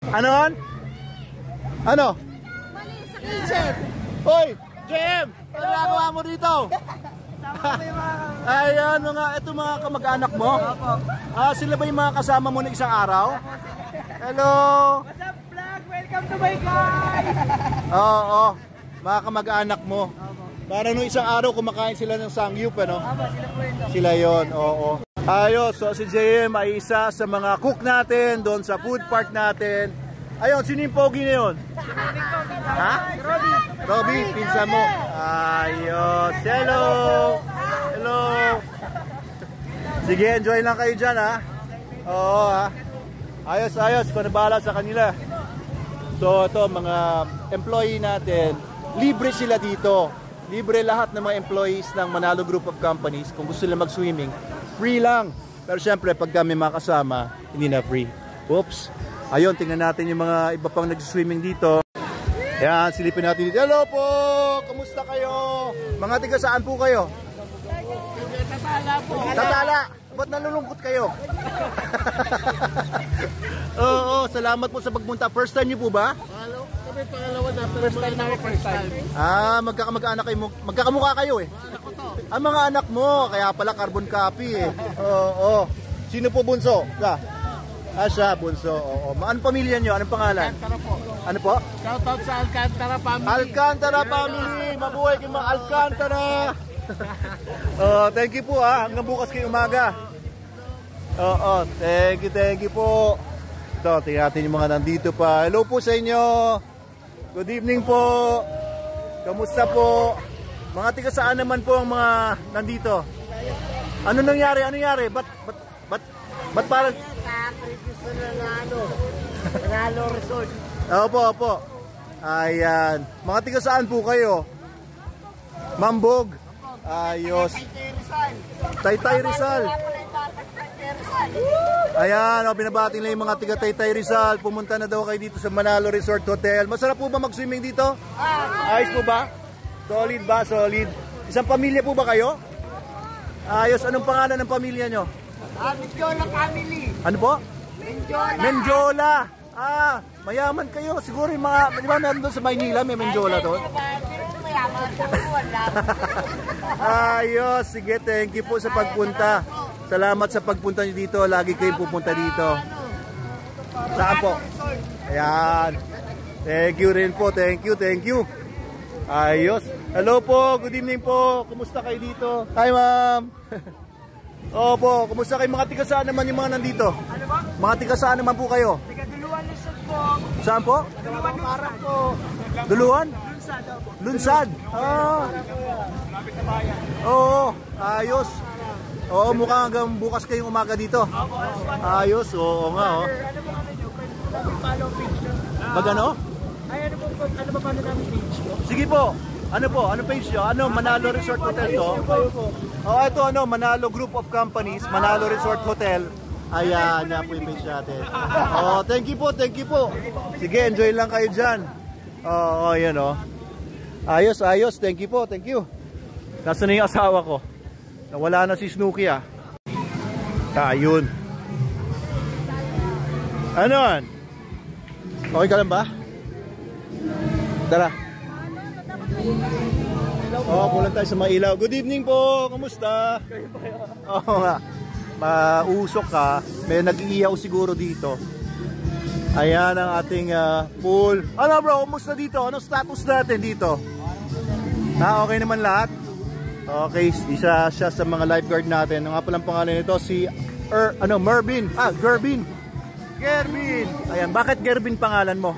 Ano on? Ano? Mali sa kitchen. Hoy, JM! Ano nagawa mo dito? Ayan, ito mga kamag-anak mo? Sila ba yung mga kasama mo na isang araw? Hello! What's up, vlog? Welcome to my guys! Oo, mga kamag-anak mo. Parang nung isang araw kumakain sila ng sangyup, ano? Sila yon, oo. Ayos, so si JM ay isa sa mga cook natin doon sa food park natin. Ayun, sino yung pogi na yun? Ha? Robby, pinsa mo. Ayos, hello! Hello! Sige, enjoy lang kayo dyan, ha? Oo, ha? Ayos, ayos, kung nabahala sa kanila. So, ito, mga employee natin, libre sila dito. Libre lahat ng mga employees ng Manalo Group of Companies. Kung gusto nila mag-swimming, free lang. Pero syempre, pag kami makasama, hindi na free. Oops. Ayun, tingnan natin yung mga iba pang nag-swimming dito. Yan, silipin natin dito. Hello po! Kumusta kayo? Mga tiga saan po kayo? Tatala po. Tatala! Ba't nalulungkot kayo? Oo, salamat po sa pagpunta. First time niyo po ba? Kami pangalawa na, first time. Magkakamag-anak kayo. Magkakamukha kayo eh. Ang mga anak mo, kaya pala carbon copy eh. Oo. Sino po bunso? Siya, bunso. Oo. Anong pamilya nyo? Anong pangalan? Alcantara po. Ano po? Shoutout sa Alcantara family. Alcantara family! Mabuhay kayo mga Alcantara! Thank you po hanggang bukas kayo umaga. Thank you po. Ito, tingnan natin yung mga nandito pa. Hello po sa inyo. Good evening po. Kamusta po? Mga tiga saan naman po ang mga nandito? Ano nangyari? Ba't parang Manalo Resort. Opo. Ayan. Mga tiga saan po kayo? Mambog. Ayos. Taytay Rizal. Ayan, binabati lang yung mga tiga Taytay Rizal. Pumunta na daw kayo dito sa Manalo Resort Hotel. Masarap po ba mag-swimming dito? Ayos po ba? Solid ba? Solid. Isang pamilya po ba kayo? Ayos. Anong pangalan ng pamilya nyo? Menjola family. Ano po? Menjola. Menjola. Mayaman kayo. Siguro yung mga, di ba nandun sa Maynila may Menjola doon? Ayos. Sige, thank you po sa pagpunta. Salamat sa pagpunta nyo dito. Lagi kayong pupunta dito. Saan po? Ayan. Thank you rin po. Thank you. Ayos. Hello po. Good evening po. Kumusta kayo dito? Hi, ma'am. Opo. Kumusta kayo? Mga tiga saan naman yung mga nandito? Ano ba? Mga tiga saan naman po kayo? Tiga Duluan Luzon po. Saan po? Duluan Parang po. Duluan? Lunsad po. Lunsad. Oo. Ayos. Oo, mukhang hanggang bukas kayong umaga dito. Ayos. Oo nga. Ano ba kami nyo? Follow page nyo. Magano? Ay, ano ba paano namin page nyo? Sige po. Ano po? Ano page nyo? Ano? Manalo Resort Hotel to? Ito Manalo Group of Companies, Manalo Resort Hotel. Ayan, yan po yung page natin. Thank you po. Sige, enjoy lang kayo dyan. Yan Ayos. Thank you po. Nasaan na yung asawa ko? Nawala na si Snooki Ayun. Ano? Okay ka lang ba? Tara. Pulang tayo sa Mailaw. Good evening po. Kamusta? Oo nga. Mausok ka. May nag-iiyaw siguro dito. Ayan ang ating pool. Ano bro? Kamusta dito? Anong status natin dito? Okay naman lahat? Okay. Isa siya sa mga lifeguard natin. Ang nga palang pangalan nito si Mervin. Gervin. Ayan. Bakit Gervin pangalan mo?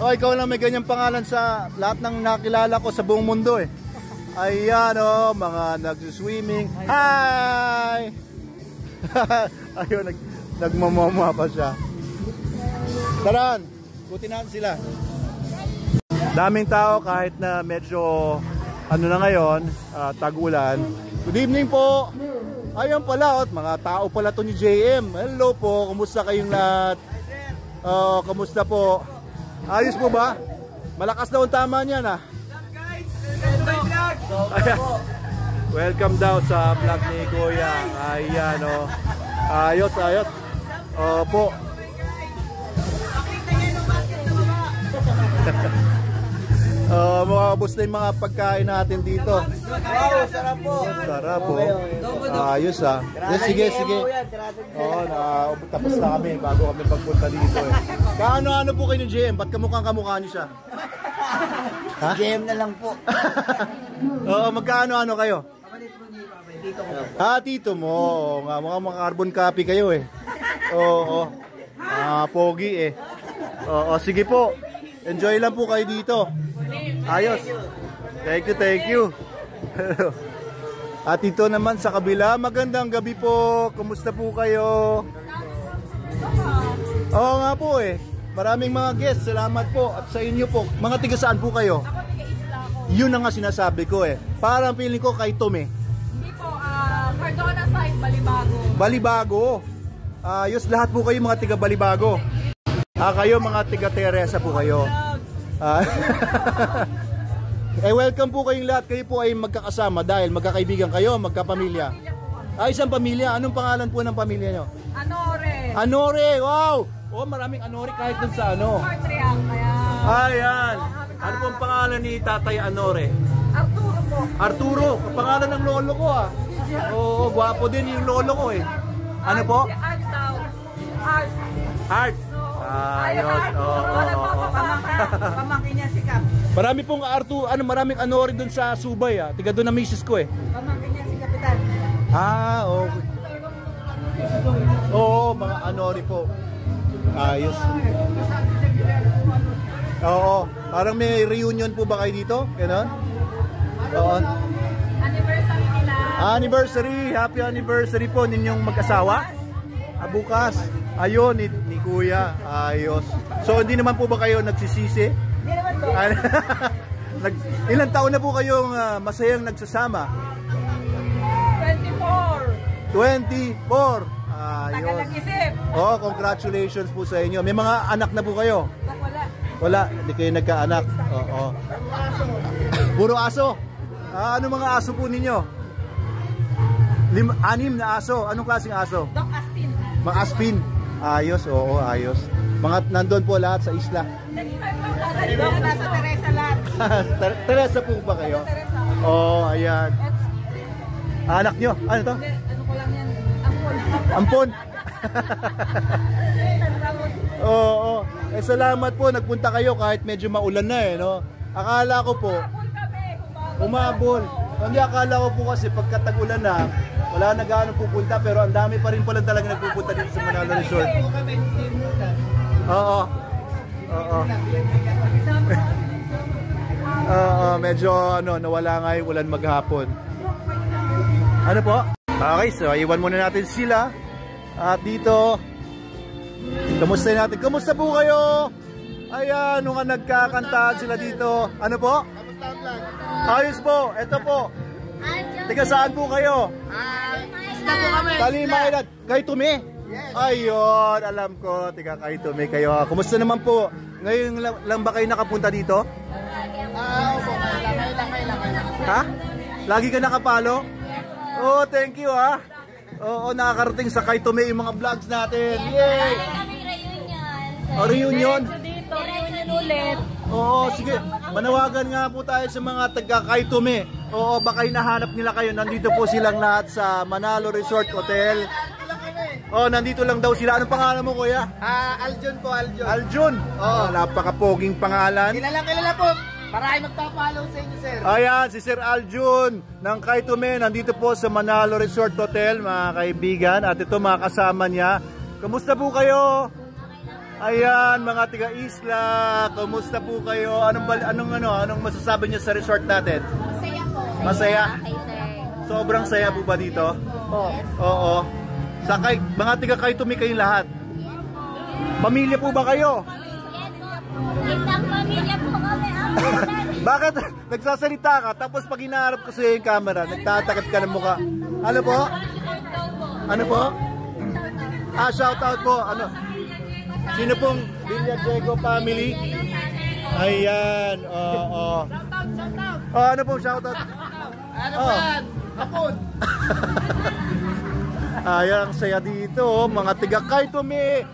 Ikaw lang may ganyang pangalan sa lahat ng nakilala ko sa buong mundo eh. Ayan mga nag-swimming. Hi! Ayun, nagmamama pa siya. Taran, buti natin sila. Daming tao kahit na medyo na ngayon, tag-ulan. Good evening po. Ayun pala, mga tao pala to ni JM. Hello po, kumusta kayong lahat? Kamusta po? Ayos po ba? Malakas daw ang tama niyan Welcome daw sa vlog ni Kuya. Ayan Ayos. Opo. Makakabos na yung mga pagkain natin dito. Wow, sarap po. Sarap po. Ayos ah. Sige. Tapos na kami bago kami pagpunta dito eh. Kaano-ano po kayo ni JM? Ba't kamukha niyo siya? Ha? JM na lang po. Oo, magkaano-ano kayo? Tito mo. Mukhang carbon copy kayo eh. Oo. Pogi eh. Oo, sige po. Enjoy lang po kayo dito. Ayos. Thank you. At ito naman sa kabila, magandang gabi po. Kumusta po kayo? Oo nga po eh. Maraming mga guests. Salamat po. At sa inyo po. Mga tiga saan po kayo? Ako tiga-isla ako. Yun ang nga sinasabi ko eh. Parang feeling ko kay Tom eh. Hindi po, Cardona side, Balibago. Balibago. Ayos, lahat po kayo mga tiga Balibago. Kayo mga tiga Teresa po kayo. Welcome po kayong lahat. Kayo po ay magkakasama dahil magkakaibigan kayo, magkapamilya. Isang pamilya. Anong pangalan po ng pamilya nyo? Anore, wow! Maraming Anore kahit dun sa ano. Ayan. Ano pong pangalan ni Tatay Anore? Arturo po. Arturo, pangalan ng lolo ko ah. Oo, gwapo din yung lolo ko eh. Ano po? Art. Ayos. Pamangkin niya si Kap. Marami pong maraming Anore doon sa Subay ah. Tiga doon na misis ko eh. Pamangkin niya si Kapitan. Okay. Oo, mga Anore po. Ayos. Oo, parang may reunion po ba kayo dito? Ganon? Oo. Anniversary nila. Anniversary, happy anniversary po ninyong mag-asawa. Bukas. Ayun, ni Kuya. Ayos. So, hindi naman po ba kayo nagsisisi? Hindi naman po. Ilang taon na po kayong masayang nagsasama? 24. Tagal nag-isip. Congratulations po sa inyo. May mga anak na po kayo? Wala, hindi kayo nagkaanak. Oo. Puro aso. Ano mga aso po ninyo? 6 na aso. Anong klaseng aso? Doc Aspin. Mga Aspin. Ayos, oo, ayos. Mga nandun po lahat sa isla. Doc, nasa Teresa lahat. Teresa po ba kayo? Oo, ayan. Anak nyo? Ano to? Ano ko lang yan? Ampon. Oo. Salamat po. Nagpunta kayo kahit medyo maulan na eh, no? Akala ko po, umabol. Hindi, akala ko po kasi pagkatag-ulan na, wala na gaano pupunta, pero ang dami pa rin pala talaga nagpupunta dito sa Manalo Resort. Oo. Medyo nawala nga yung ulan maghapon. Ano po? Okay, so iwan muna natin sila. At dito, kamusta natin? Kamusta po kayo? Ayan, nung nagkakantahan sila dito. Ano po? Ayos po, eto po. Tiga saan po kayo? Talimaynad. Kay Tumi? Ayun, alam ko. Tiga kay Tumi kayo. Kumusta naman po? Ngayon lang ba kayo nakapunta dito? Ha? Lagi ka nakapalo? Oh, thank you ha. Oo, nakakarating sa kay Tumi yung mga vlogs natin. Yay! Reunion? Reunion ulit. Oo, sige. Manawagan nga po tayo sa mga taga kay Tumi. Oo, baka hinahanap nila kayo. Nandito po silang lahat sa Manalo Resort Hotel. Oh, nandito lang daw sila. Anong pangalan mo, kuya? Aljun po, Aljun. Aljun. Oh, napaka-poging pangalan. Kilala po. Marami magpa-follow sa inyo, sir. Ayan, si Sir Aljun ng Kay Tumi. Nandito po sa Manalo Resort Hotel, mga kaibigan. At ito, mga kasama niya. Kamusta po kayo? Ayan, mga tiga-isla. Kamusta po kayo? Anong masasabi niyo sa resort natin? Masaya po. Masaya? Okay, sir. Sobrang saya po ba dito? Oo. Sa mga tiga-Kay Tumi kayong lahat. Pamilya po ba kayo? Isang pamilya po kami. Bakit nagsasalita ka tapos pag hinaharap ko sa yung camera, nagtatakip ka ng mukha? Ano po? Ano po? Shout out po. Ano? Sino pong Villadiego family? Ayan. Oo. Ano pong shout out? Ano ba? Hapon. Ayan, ang saya dito. Mga tiga Kay Tumi.